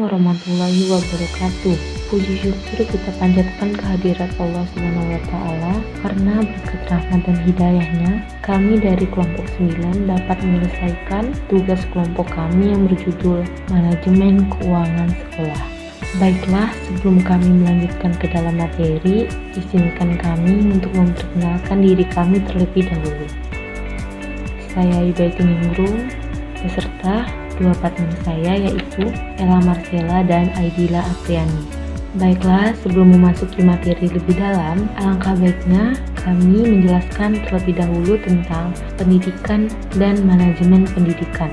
warahmatullahi wabarakatuh. Puji syukur kita panjatkan kehadirat Allah Subhanahu wa Ta'ala, karena berkat rahmat dan hidayahnya, kami dari kelompok 9 dapat menyelesaikan tugas kelompok kami yang berjudul Manajemen Keuangan Sekolah. Baiklah, sebelum kami melanjutkan ke dalam materi, izinkan kami untuk memperkenalkan diri kami terlebih dahulu. Saya Ibaitul Ningrum, beserta dua partner saya yaitu Ella Marcella dan Aidila Apriani. Baiklah, sebelum memasuki materi lebih dalam, alangkah baiknya kami menjelaskan terlebih dahulu tentang pendidikan dan manajemen pendidikan.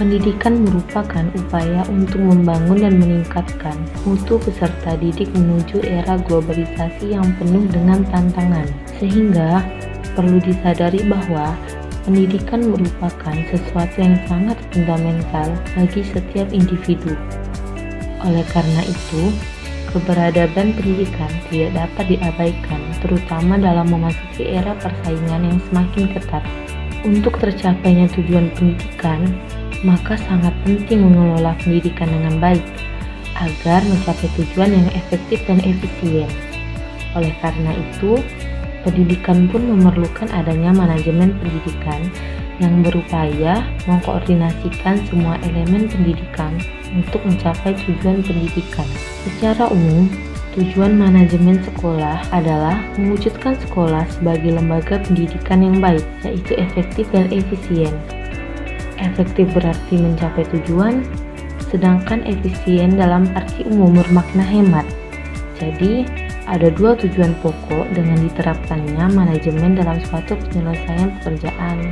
Pendidikan merupakan upaya untuk membangun dan meningkatkan mutu peserta didik menuju era globalisasi yang penuh dengan tantangan, sehingga perlu disadari bahwa pendidikan merupakan sesuatu yang sangat fundamental bagi setiap individu. Oleh karena itu, keberadaban pendidikan tidak dapat diabaikan, terutama dalam memasuki era persaingan yang semakin ketat. Untuk tercapainya tujuan pendidikan, maka sangat penting mengelola pendidikan dengan baik, agar mencapai tujuan yang efektif dan efisien. Oleh karena itu, pendidikan pun memerlukan adanya manajemen pendidikan yang berupaya mengkoordinasikan semua elemen pendidikan untuk mencapai tujuan pendidikan. Secara umum, tujuan manajemen sekolah adalah mewujudkan sekolah sebagai lembaga pendidikan yang baik, yaitu efektif dan efisien. Efektif berarti mencapai tujuan, sedangkan efisien dalam arti umum bermakna hemat. Jadi, ada dua tujuan pokok dengan diterapkannya manajemen dalam suatu penyelesaian pekerjaan,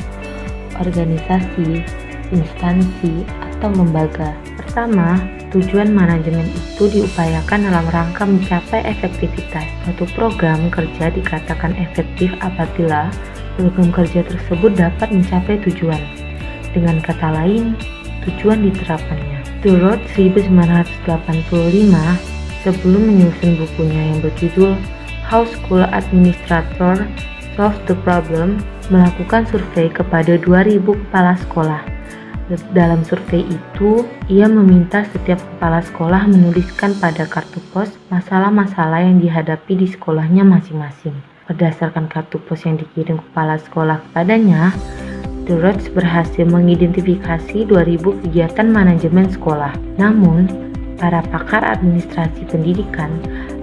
organisasi, instansi, atau lembaga. Pertama, tujuan manajemen itu diupayakan dalam rangka mencapai efektivitas. Suatu program kerja dikatakan efektif apabila program kerja tersebut dapat mencapai tujuan. Dengan kata lain, tujuan diterapkannya. Turut 1985, sebelum menyusun bukunya yang berjudul How School Administrator Solve the Problem, melakukan survei kepada 2.000 kepala sekolah. Dalam survei itu, ia meminta setiap kepala sekolah menuliskan pada kartu pos masalah-masalah yang dihadapi di sekolahnya masing-masing. Berdasarkan kartu pos yang dikirim kepala sekolah kepadanya, The Rhodes berhasil mengidentifikasi 2.000 kegiatan manajemen sekolah. Namun, para pakar administrasi pendidikan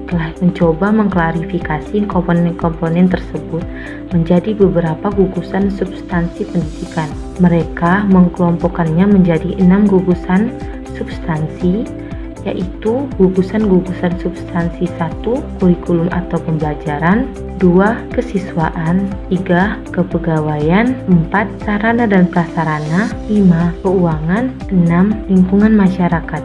telah mencoba mengklarifikasi komponen-komponen tersebut menjadi beberapa gugusan substansi pendidikan. Mereka mengkelompokkannya menjadi 6 gugusan substansi, yaitu gugusan-gugusan substansi 1. Kurikulum atau pembelajaran, 2. Kesiswaan, 3. Kepegawaian, 4. Sarana dan prasarana, 5. Keuangan, 6. Lingkungan masyarakat.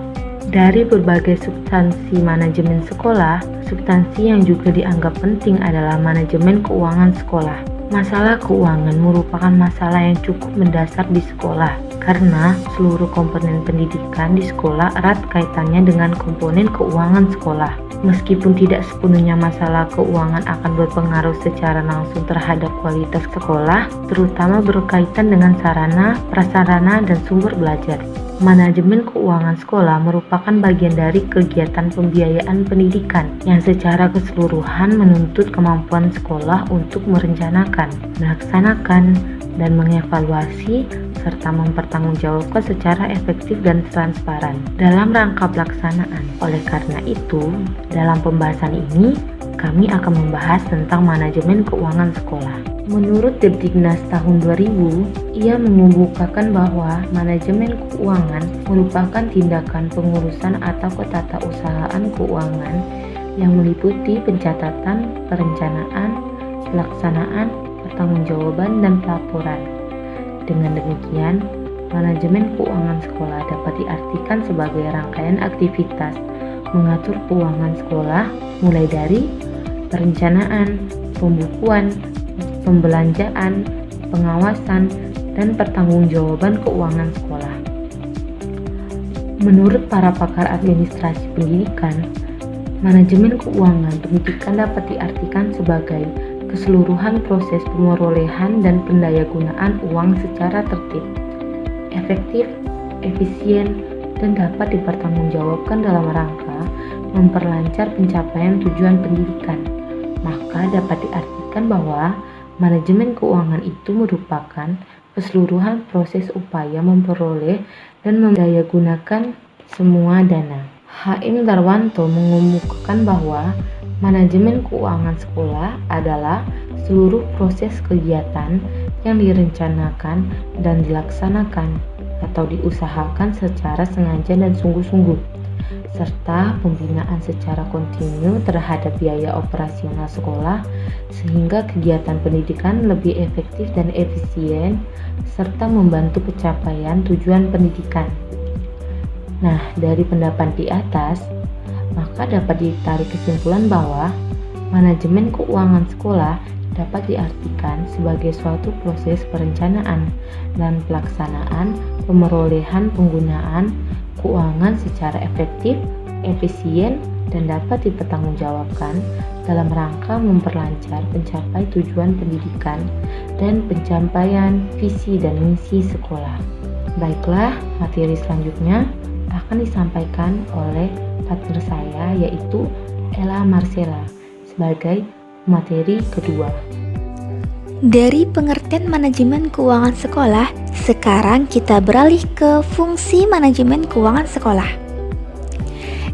Dari berbagai substansi manajemen sekolah, substansi yang juga dianggap penting adalah manajemen keuangan sekolah. Masalah keuangan merupakan masalah yang cukup mendasar di sekolah, karena seluruh komponen pendidikan di sekolah erat kaitannya dengan komponen keuangan sekolah. Meskipun tidak sepenuhnya masalah keuangan akan berpengaruh secara langsung terhadap kualitas sekolah, terutama berkaitan dengan sarana, prasarana, dan sumber belajar. Manajemen keuangan sekolah merupakan bagian dari kegiatan pembiayaan pendidikan yang secara keseluruhan menuntut kemampuan sekolah untuk merencanakan, melaksanakan, dan mengevaluasi serta mempertanggungjawabkan secara efektif dan transparan dalam rangka pelaksanaan. Oleh karena itu, dalam pembahasan ini kami akan membahas tentang manajemen keuangan sekolah. Menurut Depdiknas tahun 2000, ia mengemukakan bahwa manajemen keuangan merupakan tindakan pengurusan atau ketatausahaan keuangan yang meliputi pencatatan, perencanaan, pelaksanaan, pertanggungjawaban, dan pelaporan. Dengan demikian, manajemen keuangan sekolah dapat diartikan sebagai rangkaian aktivitas mengatur keuangan sekolah, mulai dari perencanaan, pembukuan, pembelanjaan, pengawasan, dan pertanggungjawaban keuangan sekolah. Menurut para pakar administrasi pendidikan, manajemen keuangan pendidikan dapat diartikan sebagai keseluruhan proses perolehan dan pendayagunaan uang secara tertib, efektif, efisien, dan dapat dipertanggungjawabkan dalam rangka memperlancar pencapaian tujuan pendidikan. Maka dapat diartikan bahwa manajemen keuangan itu merupakan keseluruhan proses upaya memperoleh dan mendayagunakan semua dana. H.M. Darwanto mengemukakan bahwa manajemen keuangan sekolah adalah seluruh proses kegiatan yang direncanakan dan dilaksanakan atau diusahakan secara sengaja dan sungguh-sungguh, serta pembinaan secara kontinu terhadap biaya operasional sekolah sehingga kegiatan pendidikan lebih efektif dan efisien serta membantu pencapaian tujuan pendidikan. Nah, dari pendapat di atas, maka dapat ditarik kesimpulan bahwa manajemen keuangan sekolah dapat diartikan sebagai suatu proses perencanaan dan pelaksanaan pemerolehan penggunaan keuangan secara efektif, efisien, dan dapat dipertanggungjawabkan dalam rangka memperlancar pencapai tujuan pendidikan dan pencapaian visi dan misi sekolah. Baiklah, materi selanjutnya akan disampaikan oleh partner saya yaitu Ella Marcella sebagai materi kedua. Dari pengertian manajemen keuangan sekolah, sekarang kita beralih ke fungsi manajemen keuangan sekolah.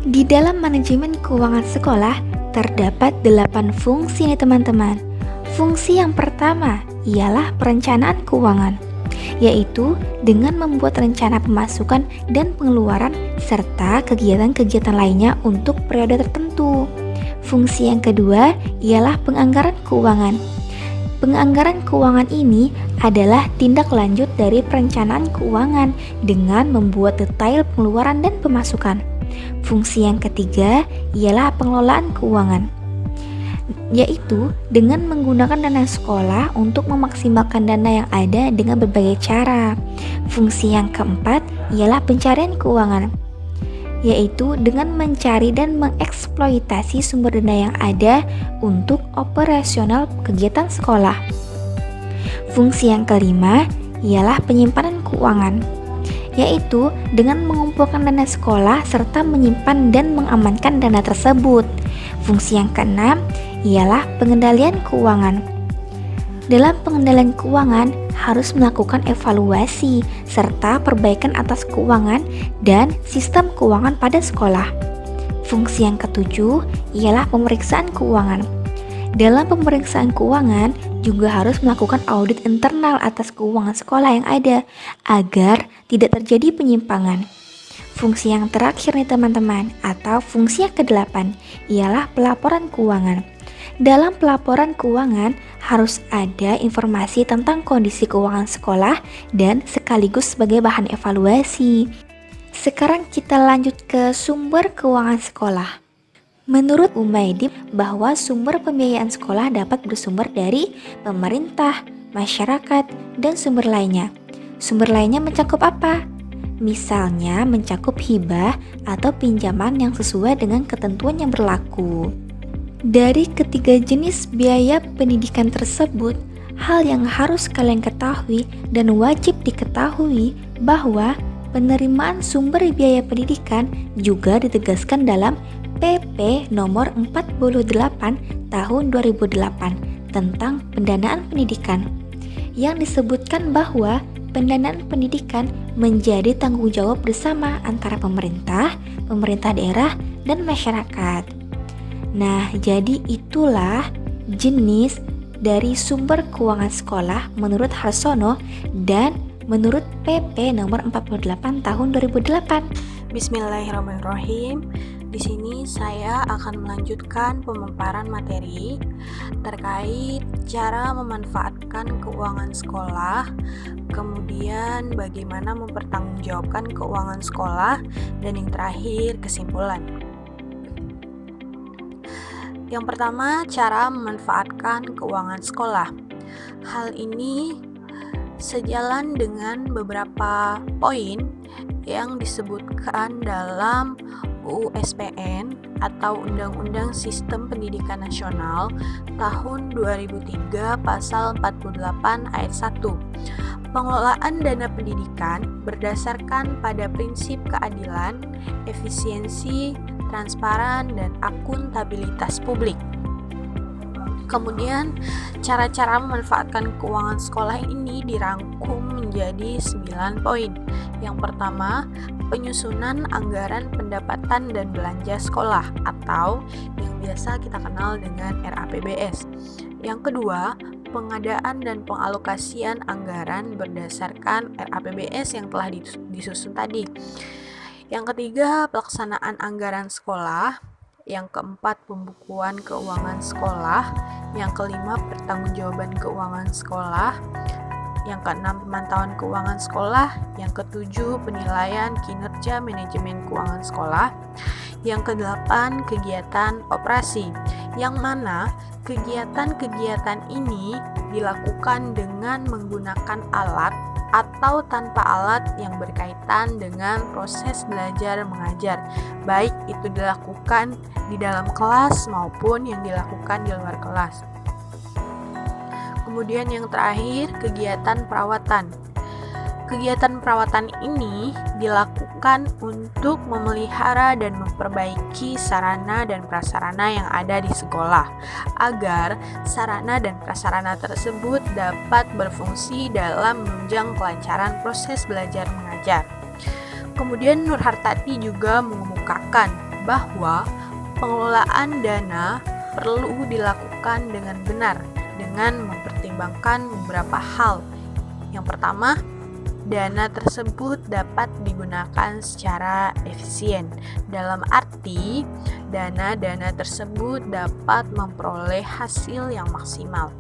Di dalam manajemen keuangan sekolah, terdapat 8 fungsi nih teman-teman. Fungsi yang pertama ialah perencanaan keuangan, yaitu dengan membuat rencana pemasukan dan pengeluaran serta kegiatan-kegiatan lainnya untuk periode tertentu. Fungsi yang kedua ialah penganggaran keuangan. Penganggaran keuangan ini adalah tindak lanjut dari perencanaan keuangan dengan membuat detail pengeluaran dan pemasukan. Fungsi yang ketiga ialah pengelolaan keuangan, yaitu dengan menggunakan dana sekolah untuk memaksimalkan dana yang ada dengan berbagai cara. Fungsi yang keempat ialah pencarian keuangan, yaitu dengan mencari dan mengeksploitasi sumber dana yang ada untuk operasional kegiatan sekolah. Fungsi yang kelima ialah penyimpanan keuangan, yaitu dengan mengumpulkan dana sekolah serta menyimpan dan mengamankan dana tersebut. Fungsi yang keenam ialah pengendalian keuangan. Dalam pengendalian keuangan harus melakukan evaluasi serta perbaikan atas keuangan dan sistem keuangan pada sekolah. Fungsi yang ketujuh ialah pemeriksaan keuangan. Dalam pemeriksaan keuangan juga harus melakukan audit internal atas keuangan sekolah yang ada agar tidak terjadi penyimpangan. Fungsi yang terakhir nih teman-teman, atau fungsi yang ke-8 ialah pelaporan keuangan. Dalam pelaporan keuangan harus ada informasi tentang kondisi keuangan sekolah dan sekaligus sebagai bahan evaluasi. Sekarang kita lanjut ke sumber keuangan sekolah. Menurut Umaydim bahwa sumber pembiayaan sekolah dapat bersumber dari pemerintah, masyarakat, dan sumber lainnya. Sumber lainnya mencakup apa? Misalnya mencakup hibah atau pinjaman yang sesuai dengan ketentuan yang berlaku. Dari ketiga jenis biaya pendidikan tersebut, hal yang harus kalian ketahui dan wajib diketahui bahwa penerimaan sumber biaya pendidikan juga ditegaskan dalam PP nomor 48 tahun 2008 tentang pendanaan pendidikan, yang disebutkan bahwa pendanaan pendidikan menjadi tanggung jawab bersama antara pemerintah, pemerintah daerah, dan masyarakat. Nah, jadi itulah jenis dari sumber keuangan sekolah menurut Harsono dan menurut PP nomor 48 tahun 2008. Bismillahirrahmanirrahim. Di sini saya akan melanjutkan pemaparan materi terkait cara memanfaatkan keuangan sekolah, kemudian bagaimana mempertanggungjawabkan keuangan sekolah, dan yang terakhir kesimpulan. Yang pertama, cara memanfaatkan keuangan sekolah. Hal ini sejalan dengan beberapa poin yang disebutkan dalam UU SPN atau Undang-Undang Sistem Pendidikan Nasional tahun 2003 pasal 48 ayat 1. Pengelolaan dana pendidikan berdasarkan pada prinsip keadilan, efisiensi, transparan, dan akuntabilitas publik. Kemudian, cara-cara memanfaatkan keuangan sekolah ini dirangkum menjadi 9 poin. Yang pertama, penyusunan anggaran pendapatan dan belanja sekolah atau yang biasa kita kenal dengan RAPBS. Yang kedua, pengadaan dan pengalokasian anggaran berdasarkan RAPBS yang telah disusun tadi. Yang ketiga, pelaksanaan anggaran sekolah. Yang keempat, pembukuan keuangan sekolah. Yang kelima, pertanggungjawaban keuangan sekolah. Yang keenam, pemantauan keuangan sekolah. Yang ketujuh, penilaian kinerja manajemen keuangan sekolah. Yang kedelapan, kegiatan operasi, yang mana kegiatan-kegiatan ini dilakukan dengan menggunakan alat atau tanpa alat yang berkaitan dengan proses belajar mengajar, baik itu dilakukan di dalam kelas maupun yang dilakukan di luar kelas. Kemudian yang terakhir, kegiatan perawatan. Kegiatan perawatan ini dilakukan untuk memelihara dan memperbaiki sarana dan prasarana yang ada di sekolah, agar sarana dan prasarana tersebut dapat berfungsi dalam menunjang kelancaran proses belajar mengajar. Kemudian Nurhartati juga mengemukakan bahwa pengelolaan dana perlu dilakukan dengan benar dengan mempertimbangkan beberapa hal. Yang pertama, dana tersebut dapat digunakan secara efisien. Dalam arti, dana-dana tersebut dapat memperoleh hasil yang maksimal.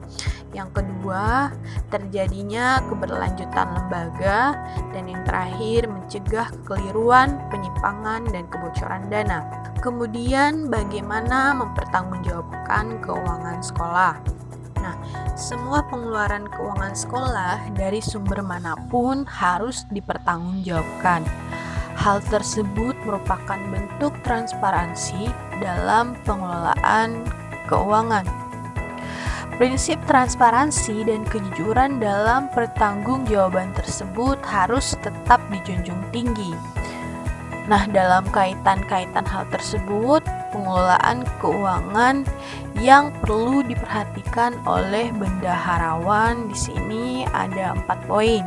Yang kedua, terjadinya keberlanjutan lembaga. Dan yang terakhir, mencegah kekeliruan, penyimpangan, dan kebocoran dana. Kemudian, bagaimana mempertanggungjawabkan keuangan sekolah? Nah, semua pengeluaran keuangan sekolah dari sumber manapun harus dipertanggungjawabkan. Hal tersebut merupakan bentuk transparansi dalam pengelolaan keuangan. Prinsip transparansi dan kejujuran dalam pertanggungjawaban tersebut harus tetap dijunjung tinggi. Nah, dalam kaitan-kaitan hal tersebut, pengelolaan keuangan yang perlu diperhatikan oleh bendaharawan di sini ada 4 poin.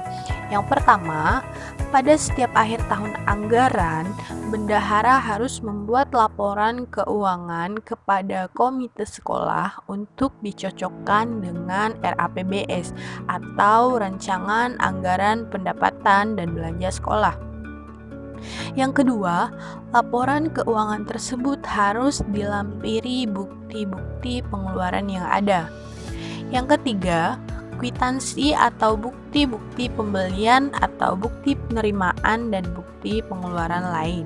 Yang pertama, pada setiap akhir tahun anggaran, bendahara harus membuat laporan keuangan kepada komite sekolah untuk dicocokkan dengan RAPBS atau rancangan anggaran pendapatan dan belanja sekolah. Yang kedua, laporan keuangan tersebut harus dilampiri bukti-bukti pengeluaran yang ada. Yang ketiga, kwitansi atau bukti-bukti pembelian atau bukti penerimaan dan bukti pengeluaran lain.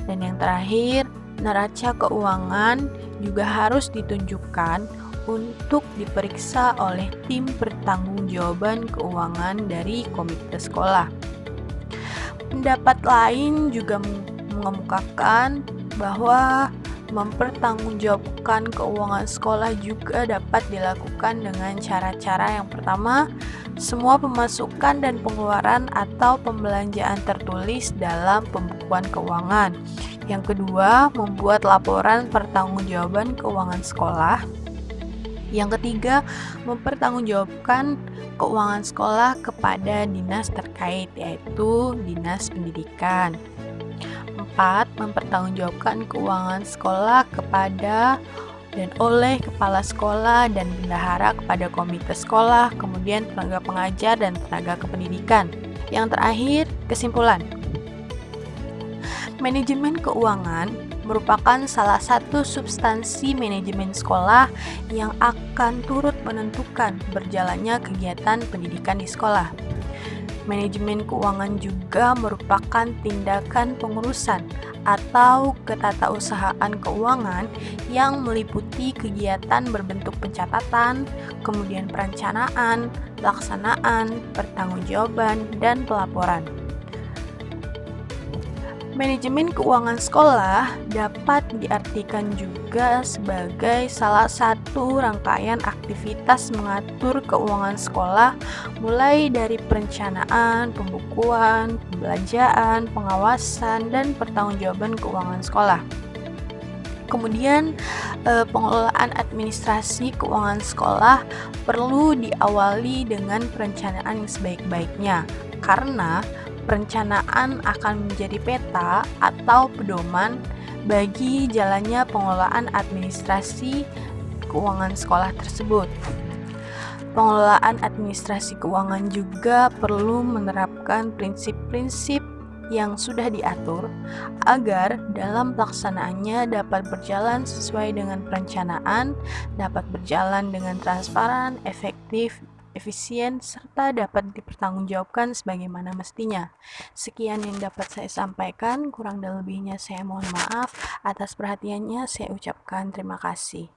Dan yang terakhir, neraca keuangan juga harus ditunjukkan untuk diperiksa oleh tim pertanggungjawaban keuangan dari komite sekolah. Pendapat lain juga mengemukakan bahwa mempertanggungjawabkan keuangan sekolah juga dapat dilakukan dengan cara-cara yang pertama, semua pemasukan dan pengeluaran atau pembelanjaan tertulis dalam pembukuan keuangan. Yang kedua, membuat laporan pertanggungjawaban keuangan sekolah. Yang ketiga, mempertanggungjawabkan keuangan sekolah kepada dinas terkait, yaitu Dinas Pendidikan. 4. Mempertanggungjawabkan keuangan sekolah kepada dan oleh kepala sekolah dan bendahara kepada komite sekolah, kemudian tenaga pengajar dan tenaga kependidikan. Yang terakhir, kesimpulan. Manajemen keuangan merupakan salah satu substansi manajemen sekolah yang akan turut menentukan berjalannya kegiatan pendidikan di sekolah. Manajemen keuangan juga merupakan tindakan pengurusan atau ketatausahaan keuangan yang meliputi kegiatan berbentuk pencatatan, kemudian perencanaan, pelaksanaan, pertanggungjawaban, dan pelaporan. Manajemen keuangan sekolah dapat diartikan juga sebagai salah satu rangkaian aktivitas mengatur keuangan sekolah, mulai dari perencanaan, pembukuan, pembelanjaan, pengawasan, dan pertanggungjawaban keuangan sekolah. Kemudian, pengelolaan administrasi keuangan sekolah perlu diawali dengan perencanaan yang sebaik-baiknya, karena perencanaan akan menjadi peta atau pedoman bagi jalannya pengelolaan administrasi keuangan sekolah tersebut. Pengelolaan administrasi keuangan juga perlu menerapkan prinsip-prinsip yang sudah diatur agar dalam pelaksanaannya dapat berjalan sesuai dengan perencanaan, dapat berjalan dengan transparan, efektif, efisien, serta dapat dipertanggungjawabkan sebagaimana mestinya. Sekian yang dapat saya sampaikan, kurang dan lebihnya saya mohon maaf. Atas perhatiannya saya ucapkan terima kasih.